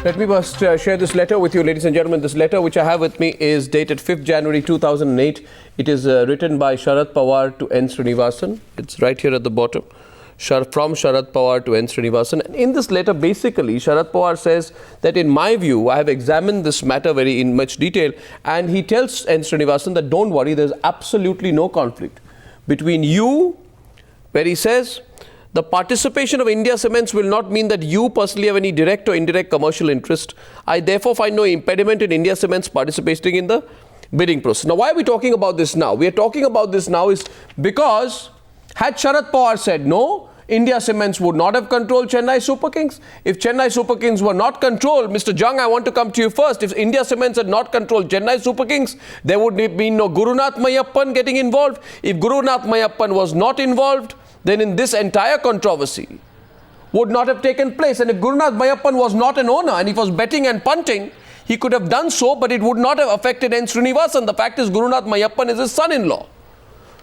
Let me first share this letter with you, ladies and gentlemen. This letter which I have with me is dated 5th January 2008. It is written by Sharad Pawar to N. Srinivasan. It's right here at the bottom. From Sharad Pawar to N. Srinivasan. And in this letter, basically, Sharad Pawar says that in my view, I have examined this matter very in much detail, and he tells N. Srinivasan that don't worry, there's absolutely no conflict between you, where he says, the participation of India Cements will not mean that you personally have any direct or indirect commercial interest. I therefore find no impediment in India Cements participating in the bidding process. Now, why are we talking about this now? We are talking about this now is because had Sharad Pawar said no, India Cements would not have controlled Chennai Super Kings. If Chennai Super Kings were not controlled, Mr. Jung, I want to come to you first. If India Cements had not controlled Chennai Super Kings, there would be no Gurunath Mayappan getting involved. If Gurunath Mayappan was not involved, then in this entire controversy would not have taken place. And if Gurunath Mayappan was not an owner and he was betting and punting, he could have done so, but it would not have affected N. Srinivasan. The fact is Gurunath Mayappan is his son-in-law.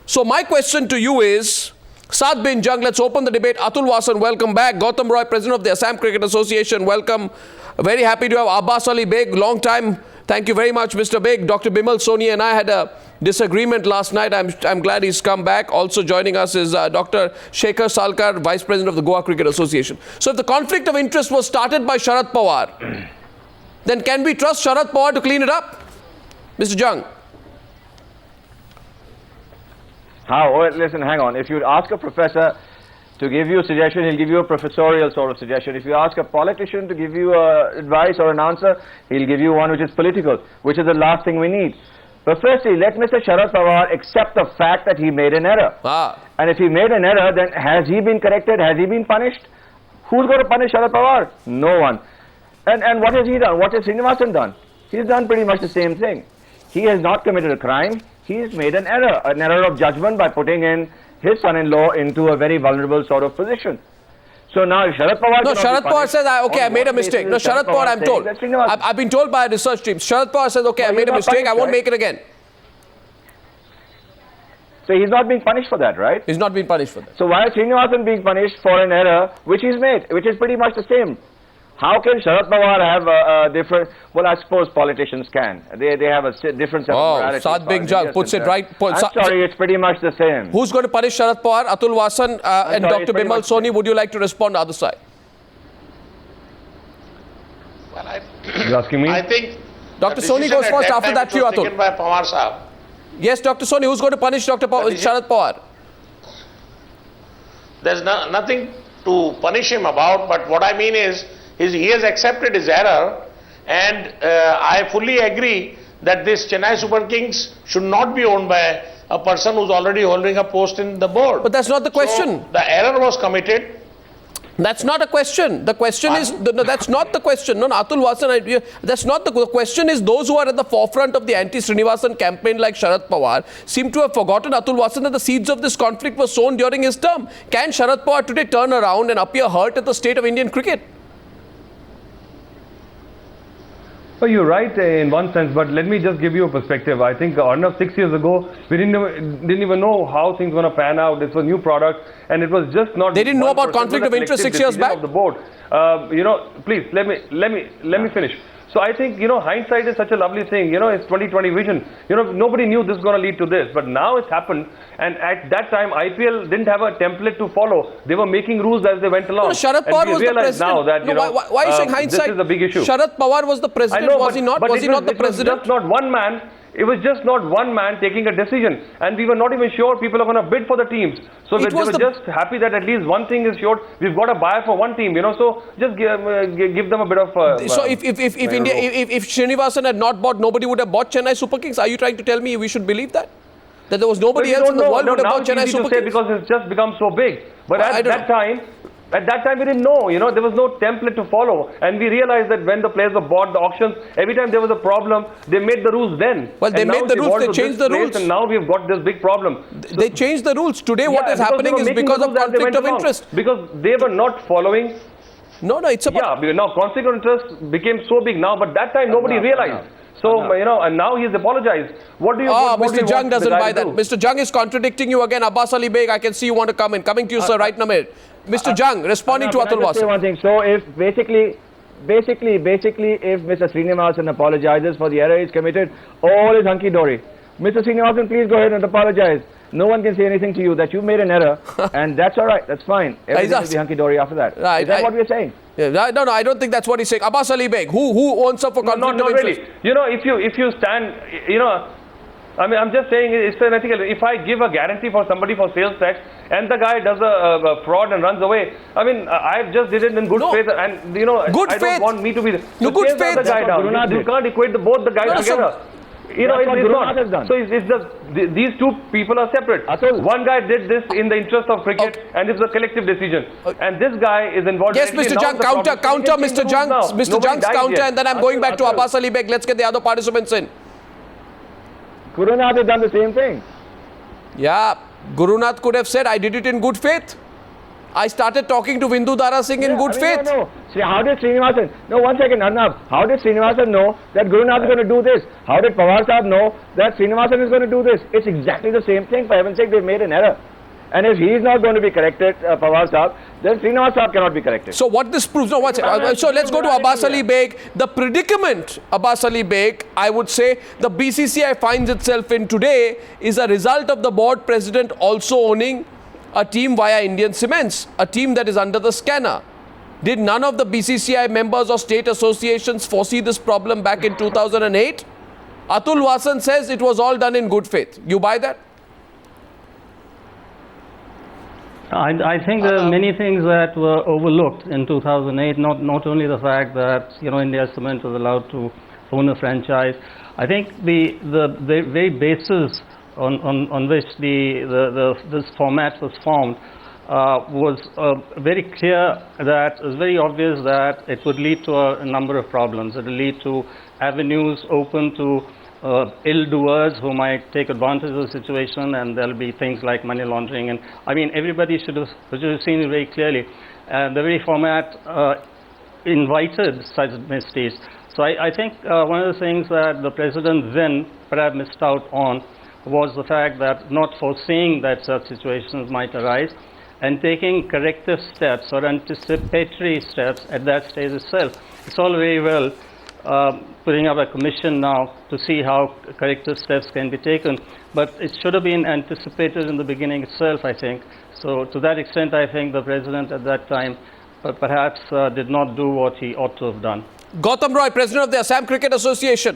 So my question to you is, Saad bin Jung, let's open the debate. Atul Vasan, welcome back. Gautam Roy, President of the Assam Cricket Association, welcome. Very happy to have Abbas Ali Beg, long time. Thank you very much, Mr. Beg. Dr. Bimal Soni and I had a disagreement last night. I'm glad he's come back. Also joining us is Dr. Shekhar Salkar, Vice President of the Goa Cricket Association. So if the conflict of interest was started by Sharad Pawar, then can we trust Sharad Pawar to clean it up? Mr. Jung. How? Oh, listen, hang on. If you ask a professor to give you a suggestion, he'll give you a professorial sort of suggestion. If you ask a politician to give you advice or an answer, he'll give you one which is political, which is the last thing we need. But firstly, let Mr. Sharad Pawar accept the fact that he made an error. And if he made an error, then has he been corrected? Has he been punished? Who's going to punish Sharad Pawar? No one. And what has he done? What has Srinivasan done? He's done pretty much the same thing. He has not committed a crime. He's made an error of judgment by putting in his son-in-law into a very vulnerable sort of position. So now Sharad Pawar... No, Sharad Pawar says, okay, I made a mistake. No, Sharad Pawar, I'm told. I've been told by a research team. Sharad Pawar says, okay, I made a mistake, I won't make it again. So he's not being punished for that, right? He's not being punished for that. So why is Srinivasan being punished for an error which he's made, which is pretty much the same? How can Sharad Pawar have a different... Well, I suppose politicians can. They have a different set of moralities. Saad bin Jung puts it right. I'm sorry, it's pretty much the same. Who's going to punish Sharad Pawar? Atul Vasan and Dr. Bimal Soni, would you like to respond to the other side? Well, You're asking me? I think Dr. Soni goes first, after that to you, Atul. By Pawar Sahab. Yes, Dr. Soni, who's going to punish Sharad Pawar? There's nothing to punish him about, but what I mean is, he has accepted his error, and I fully agree that this Chennai Super Kings should not be owned by a person who's already holding a post in the board. But that's not the question. So the error was committed. That's not a question. The question is, no, that's not the question. No, Atul Vasan, that's not the question. Is those who are at the forefront of the anti-Srinivasan campaign like Sharad Pawar seem to have forgotten, Atul Vasan, that the seeds of this conflict were sown during his term. Can Sharad Pawar today turn around and appear hurt at the state of Indian cricket? Well, you're right in one sense, but let me just give you a perspective. I think Arnav 6 years ago, we didn't even know how things were going to pan out. This was a new product, and it was just not... They didn't know about conflict of interest 6 years back? Of the board. Please, let me finish. So I think, hindsight is such a lovely thing. It's 2020 vision. Nobody knew this was going to lead to this, but now it's happened. And at that time, IPL didn't have a template to follow. They were making rules as they went along. No, Sharad Pawar was the president. Now that, why are you saying hindsight? This is a big issue. Sharad Pawar was the president, was he not? Was he not the president? It was just not one man. It was just not one man taking a decision, and we were not even sure people are going to bid for the teams. So they were just happy that at least one thing is sure. We've got a buyer for one team, So just give them a bit of. So if Srinivasan had not bought, nobody would have bought Chennai Super Kings. Are you trying to tell me we should believe that? That there was nobody else in the world who would have bought Chennai Super Kings? Because it's just become so big. But at that time we didn't know, there was no template to follow, and we realized that when the players were bought, the auctions, every time there was a problem, they made the rules then. Well, they made the rules, they changed the rules. And now we've got this big problem. They changed the rules. Today what is happening is because of conflict of interest. Because they were not following. No, it's about... Yeah, now conflict of interest became so big now, but that time nobody realized. So, and now he's apologized. What do you Mr. Jung doesn't buy that. Mr. Jung is contradicting you again. Abbas Ali Beg, I can see you want to come in. Coming to you, sir, right in a minute. Mr. Jung, responding to Atul Vasan. One thing. So, if basically basically, if Mr. Srinivasan apologizes for the error he's committed, all is hunky-dory. Mr. Srinivasan, please go ahead and apologize. No one can say anything to you that you made an error, and that's all right. That's fine. Everything will be hunky-dory after that. Right, is that what we're saying? Yeah, no, I don't think that's what he's saying. Abbas Ali Beg, who owns up for conflict Not of interest? really. You know, if you stand, you know, I mean, I'm just saying it's unethical. If I give a guarantee for somebody for sales tax and the guy does a fraud and runs away, I mean, I just did it in good faith, and you know, Good I faith. don't want me to be. No, good faith. The guy down. You can't equate both the guys together. You know, That's what Gurunat has done. So it's just these two people are separate. Atul. One guy did this in the interest of cricket, and it's a collective decision. And this guy is involved. Yes, directly. Mr. Now Jung, the counter, problem- Mr. Jung, Mr. Nobody Jung's died counter, yet. and then I'm going back to Abbas Ali Beg. Let's get the other participants in. Gurunat has done the same thing. Yeah, Gurunath could have said, I did it in good faith. I started talking to Vindu Dara Singh in good faith. No. See, how did Srinivasan? No, 1 second, Arnab. How did Srinivasan know that Gurunath is going to do this? How did Pawar Sahib know that Srinivasan is going to do this? It's exactly the same thing. For heaven's sake, they've made an error. And if he is not going to be corrected, Pawar Sahib, then Srinivas Sahib cannot be corrected. So what this proves, so let's go to Abbas Ali Beg. The predicament, Abbas Ali Beg, I would say the BCCI finds itself in today is a result of the board president also owning a team via Indian Cements, a team that is under the scanner. Did none of the BCCI members or state associations foresee this problem back in 2008? Atul Vasan says it was all done in good faith. You buy that? I think there are many things that were overlooked in 2008, not only the fact that, you know, India Cement was allowed to own a franchise. I think the very basis on which this format was formed was very clear, that it was very obvious that it would lead to a number of problems. It would lead to avenues open to ill-doers who might take advantage of the situation, and there'll be things like money laundering. And I mean, everybody should have seen it very clearly. The very format invited such mistakes. So I think one of the things that the president then perhaps missed out on was the fact that not foreseeing that such situations might arise and taking corrective steps or anticipatory steps at that stage itself. It's all very well putting up a commission now to see how corrective steps can be taken, but it should have been anticipated in the beginning itself, I think. So to that extent, I think the president at that time perhaps did not do what he ought to have done. Gautam Roy, president of the Assam Cricket Association.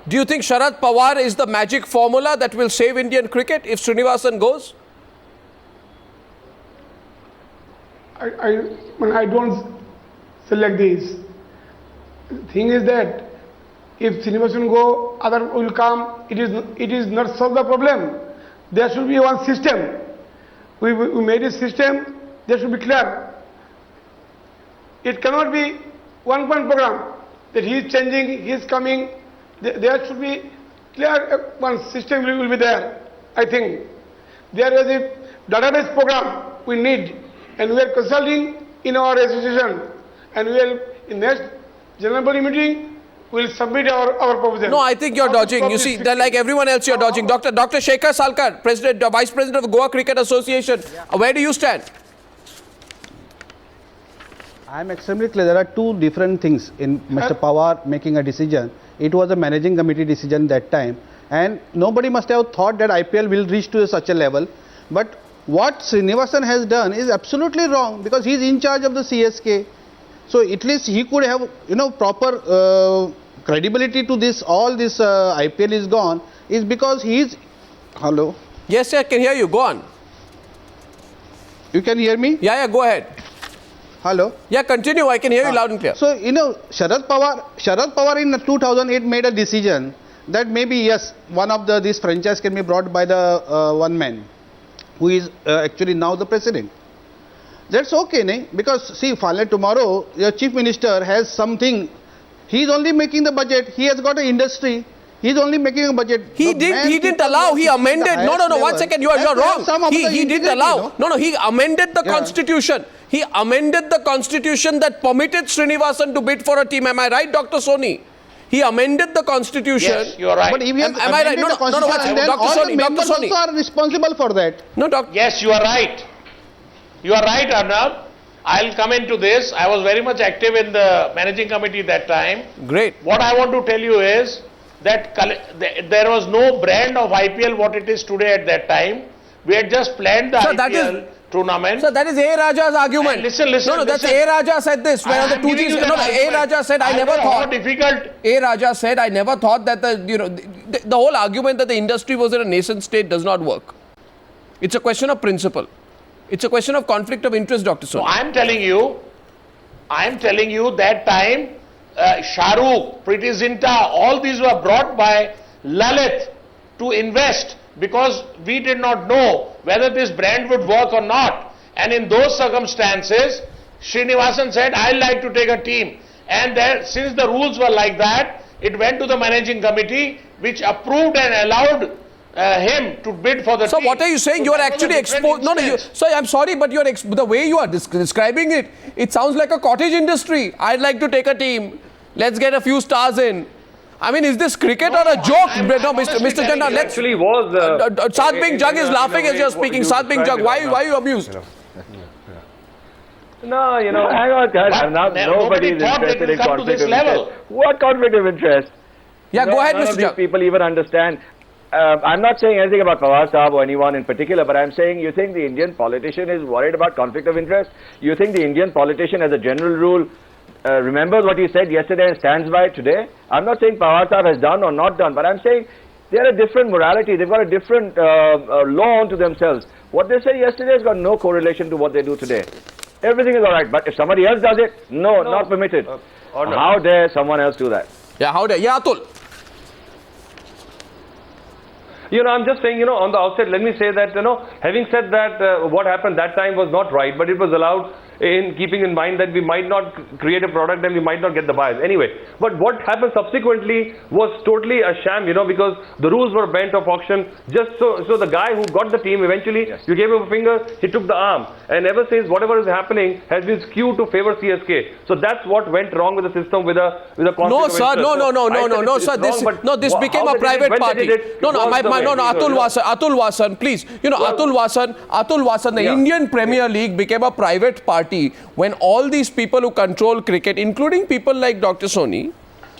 Do you think Sharad Pawar is the magic formula that will save Indian cricket if Srinivasan goes? I don't select this. The thing is that if Srinivasan go, other will come. It is not solve the problem. There should be one system. We made a system. There should be clear. It cannot be one program that he is changing, he is coming. There should be clear one system will be there. I think there is a database program we need, and we are consulting in our association, and we will in next general body meeting we will submit our proposal. No, I think you're dodging. You see, they're like everyone else, you're dodging. Dr. Shekhar Salkar, Vice President of Goa Cricket Association. Where do you stand? I am extremely clear. There are two different things in Mr. Pawar making a decision. It was a managing committee decision that time, and nobody must have thought that IPL will reach to such a level. But what Srinivasan has done is absolutely wrong, because he is in charge of the CSK. So at least he could have, you know, proper credibility to this. All this IPL is gone is because he is. Hello. Yes, I can hear you. Go on. You can hear me? Yeah, go ahead. Hello. Yeah, continue. I can hear you loud and clear. So, you know, Sharad Pawar in 2008 made a decision that maybe, yes, one of this franchise can be brought by the one man who is actually now the president. That's okay, ne? Because see, finally tomorrow your chief minister has something. He is only making the budget. He has got an industry. He is only making a budget. He didn't allow. He amended. No. 1 second. You are wrong. He didn't allow. No. He amended the constitution. He amended the constitution that permitted Srinivasan to bid for a team. Am I right, Dr. Soni? He amended the constitution. Yes, you are right. But if he am I right? No, then all the members also are responsible for that. No, Doctor. Yes, you are right. You are right, Arnab. I'll come into this. I was very much active in the managing committee that time. Great. What I want to tell you is that there was no brand of IPL what it is today at that time. We had just planned the IPL tournament. So that is A. Raja's argument. And listen. No, that's A. Raja said this. When the 2G, A. Raja said, I never thought. Difficult. A. Raja said, I never thought that the whole argument that the industry was in a nascent state does not work. It's a question of principle. It's a question of conflict of interest, Dr. Soni. So I'm telling you that time, Shah Rukh, Preeti Zinta, all these were brought by Lalit to invest because we did not know whether this brand would work or not. And in those circumstances, Srinivasan said, I'd like to take a team. And there, since the rules were like that, it went to the managing committee, which approved and allowed him to bid for the team. So what are you saying? You are actually exposed. So I'm sorry, but the way you are describing it, it sounds like a cottage industry. I'd like to take a team. Let's get a few stars in. I mean, is this cricket or a joke? Mr. Jannah, let's... Actually was... Sadbing Jug is laughing as you're speaking. Sadbing Jug, why are you amused? No, hang on, guys. Nobody is interested in conflict of interest. What conflict of interest? Yeah, go ahead, None Mr. of these Jug. people even understand. I'm not saying anything about Pawar Sahab or anyone in particular, but I'm saying you think the Indian politician is worried about conflict of interest? You think the Indian politician, as a general rule, remembers what he said yesterday and stands by it today? I'm not saying Pawar Sahab has done or not done, but I'm saying they're a different morality. They've got a different law unto themselves. What they said yesterday has got no correlation to what they do today. Everything is all right, but if somebody else does it, no. Not permitted. How dare someone else do that? Yeah, how dare? Yeah, Atul. I'm just saying, on the outset, let me say that, having said that, what happened that time was not right, but it was allowed in keeping in mind that we might not create a product and we might not get the buyers. Anyway, but what happened subsequently was totally a sham, because the rules were bent of auction. Just so the guy who got the team, eventually, you gave him a finger, he took the arm. And ever since, whatever is happening has been skewed to favor CSK. So that's what went wrong with the system with a conflict No, of sir, interest. no, this became a private party. Atul Vasan, please. Atul Vasan, the Indian Premier League became a private party when all these people who control cricket, including people like Dr. Soni,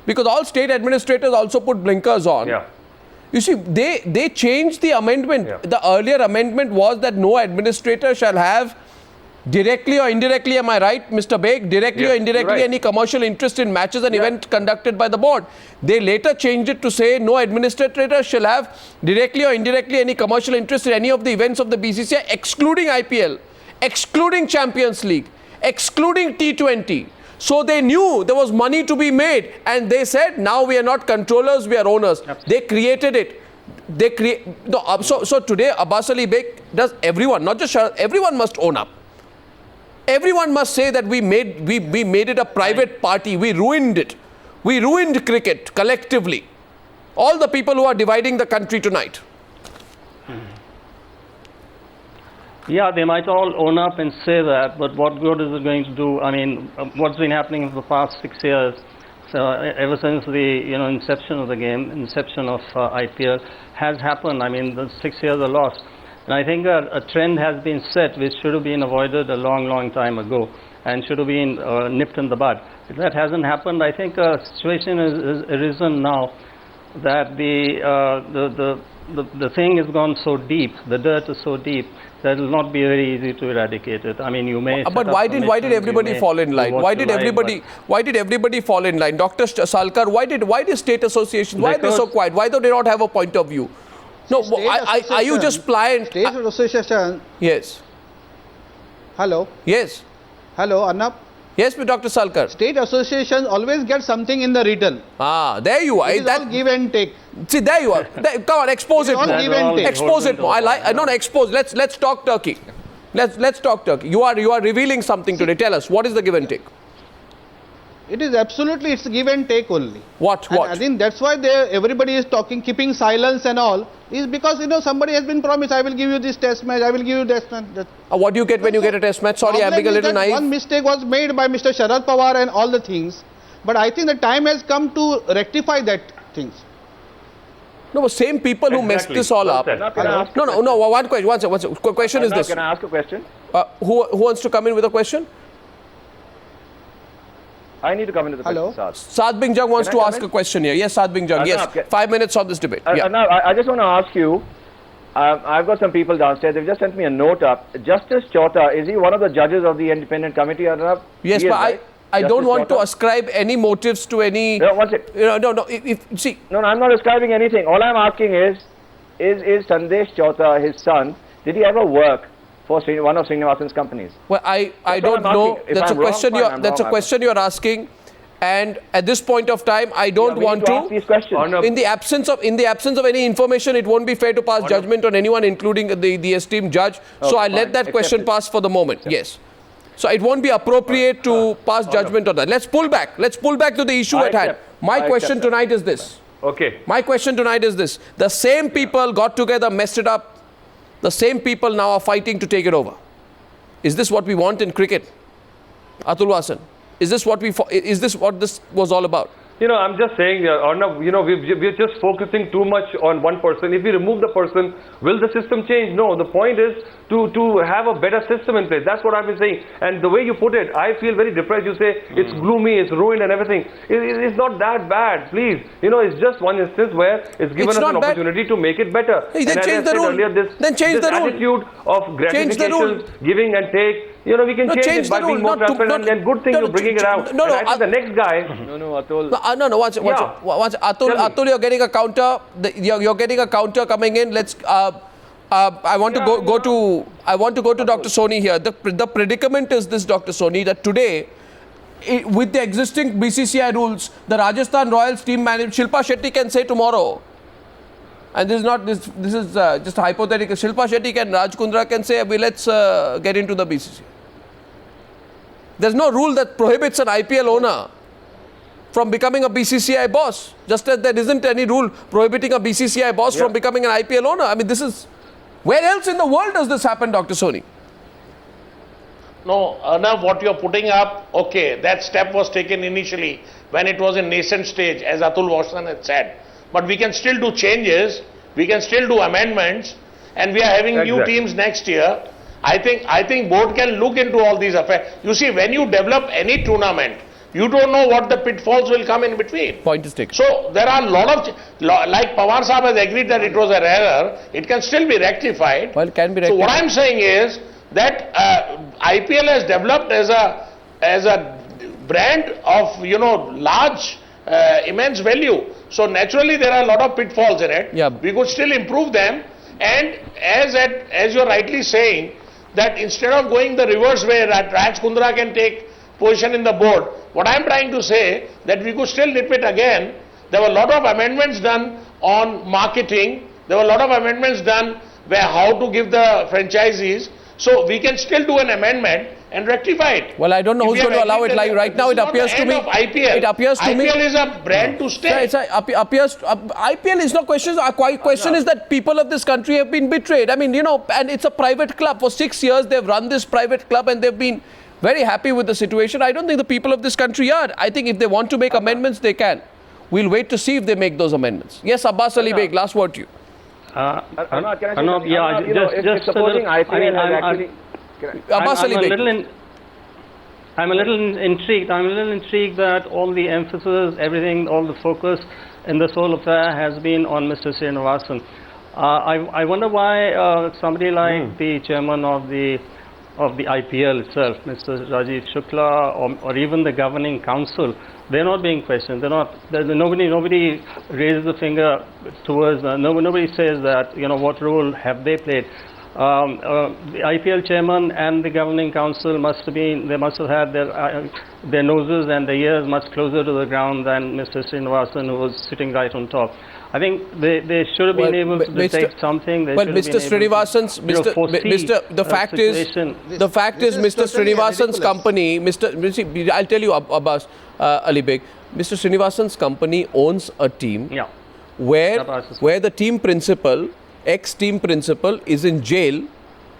because all state administrators also put blinkers on. Yeah. You see, they changed the amendment. Yeah. The earlier amendment was that no administrator shall have directly or indirectly, am I right, Mr. Beg, directly or indirectly any commercial interest in matches and events conducted by the board. They later changed it to say no administrator shall have directly or indirectly any commercial interest in any of the events of the BCCI, excluding IPL, excluding Champions League, excluding T20. So they knew there was money to be made, and they said, now we are not controllers, we are owners. Absolutely. They created it. So today, Abbas Ali Beg, does everyone, not just Sharad, everyone must own up. Everyone must say that we made it a private party. We ruined it. We ruined cricket collectively. All the people who are dividing the country tonight. Yeah, they might all own up and say that, but what good is it going to do? I mean, what's been happening for the past 6 years, so ever since the inception of the game, inception of IPL, has happened. I mean, the 6 years are lost. And I think a trend has been set which should have been avoided a long time ago and should have been nipped in the bud. If that hasn't happened, I think a situation has arisen now that the thing has gone so deep, the dirt is so deep, that it will not be very easy to eradicate it. I mean, you may. But why did everybody fall in line? Why did everybody fall in line? Dr. Salkar, why did state associations? Why are they so quiet? Why do they not have a point of view? No, are you just pliant? State association. Yes. Hello. Yes. Hello, Arnab. Yes, Dr. Salkar. State association always get something in the written. Ah, there you are. It is all give and take. See, there you are. Come on, expose it more. Give and take. Expose it more. Expose. Let's talk Turkey. Let's talk Turkey. You are revealing something today. Tell us, what is the give and take? It is absolutely, it's give and take only. What? I think that's why everybody is talking, keeping silence and all, is because, somebody has been promised, I will give you this test match, I will give you this match. What do you get when you get a test match? Sorry, I'm being a little naive. One mistake was made by Mr. Sharad Pawar and all the things, but I think the time has come to rectify that things. No, but same people who messed this all up. No, one question. One question is this. Can I ask a question? Who wants to come in with a question? I need to come into the Hello? question, Saad Bing Jung wants Can I to come ask in? a question here. Yes, Saad Bing Jung. Yes, okay. 5 minutes on this debate. Yeah. Now, I just want to ask you, I've got some people downstairs, they've just sent me a note up. Justice Chauta, is he one of the judges of the independent committee, Arnab? Yes, He is, but right? I don't Justice want to Chauta? ascribe any motives to any. No, one sec. No. See, No, I'm not ascribing anything. All I'm asking is Sandesh Chauta, his son, did he ever work for one of Srinivasan's companies? well, I That's don't what I'm know. asking. If That's a I'm wrong, question. fine, I'm That's a wrong. question you're asking, and at this point of time, I don't We need want to ask these questions. Arnab, In the absence of any information, it won't be fair to pass judgment on anyone, including the esteemed judge. So I let fine. that question Accepted. pass for the moment. Yes. So it won't be appropriate to pass judgment on that. Let's pull back. Let's pull back to the issue I at hand. accept. My I question accept that. tonight is this. okay. My question tonight is this. The same people got together, messed it up. The same people now are fighting to take it over. Is this what we want in cricket? Atul Vasan, is this what this was all about? I'm just saying, Arnab, we're just focusing too much on one person. If we remove the person, will the system change? No. The point is to have a better system in place. That's what I've been saying. And the way you put it, I feel very depressed. You say it's gloomy, it's ruined and everything. It's not that bad, please. It's just one instance where it's given It's us not an bad. opportunity to make it better. Hey, then And as change I the said rule. earlier, Then change this the rule. attitude of Change the rule. gratification, giving and take, we can No, change change it by the being rule, more not to- transparent not- and good thing no, you're bringing it out. no, And I think the next guy... No, Atul. No. Watch it. Yeah. Atul, Tell me. Atul, you're getting a counter. You're getting a counter coming in. Let's. I want to go to. I want to go to Dr. Soni here. The predicament is this, Dr. Soni, that today, with the existing BCCI rules, the Rajasthan Royals team manager Shilpa Shetty can say tomorrow, and this is not this. This is just a hypothetical. Shilpa Shetty can, Raj Kundra can say, let's get into the BCCI. There's no rule that prohibits an IPL owner from becoming a BCCI boss, just as there isn't any rule prohibiting a BCCI boss from becoming an IPL owner. I mean, this is... Where else in the world does this happen, Dr. Soni? No, Arnab, what you're putting up, okay, that step was taken initially when it was in nascent stage, as Atul Vasan had said. But we can still do changes, we can still do amendments, and we are having new Exactly. teams next year. I think board can look into all these affairs. You see, when you develop any tournament, you don't know what the pitfalls will come in between. Point is taken. So there are a lot of, like Pawar Saab has agreed that it was an error, it can still be rectified. Well, it can be So what rectified. I'm saying is that IPL has developed as a brand of large, immense value. So naturally there are a lot of pitfalls in it. Yeah. We could still improve them, and as you're rightly saying, that instead of going the reverse way, that Raj Kundra can take position in the board, what I'm trying to say that we could still nip it again. There were a lot of amendments done on marketing. There were a lot of amendments done where how to give the franchisees. So we can still do an amendment and rectify it. Well, I don't know If who's we going to have allow it. agreed Like that right now, this it is not appears the to end me. of IPL. It appears to me. IPL is a brand to stay. IPL is not questions. Our question is that people of this country have been betrayed. I mean, and it's a private club. For 6 years, they've run this private club and they've been very happy with the situation. I don't think the people of this country are. I think if they want to make amendments, they can. We'll wait to see if they make those amendments. Yes, Abbas Ali Beg, last word to you. Arnab, can I say Arnab, something? yeah, Arnab, if just a supposing little- IPL I mean, has I'm- actually... Abbas Ali Beg. I'm a little intrigued. I'm a little intrigued that all the emphasis, everything, all the focus in this whole affair has been on Mr. Srinivasan. I wonder why somebody like the chairman of the IPL itself, Mr. Rajiv Shukla, or even the governing council, they're not being questioned. Nobody raises a finger towards. Nobody says that what role have they played. The IPL chairman and the governing council must have had their noses and their ears much closer to the ground than Mr. Srinivasan, who was sitting right on top. I think they should have been able to detect something. They Well, should have Mr. been able Srinivasan's, to, foresee the a fact is, situation. the fact is, This Mr. is totally Srinivasan's ridiculous. company, I'll tell you, Abbas Ali Beg, Mr. Srinivasan's company owns a team Yeah. where the team principal, ex-team principal, is in jail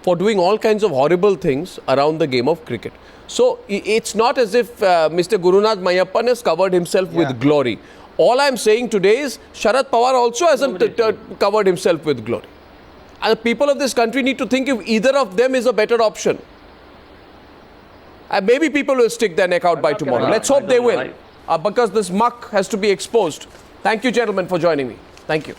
for doing all kinds of horrible things around the game of cricket. So it's not as if Mr. Gurunath Mayappan has covered himself with glory. All I'm saying today is Sharad Pawar also hasn't covered himself with glory. And the people of this country need to think if either of them is a better option. And maybe people will stick their neck out by tomorrow. Let's hope they will. Because this muck has to be exposed. Thank you, gentlemen, for joining me. Thank you.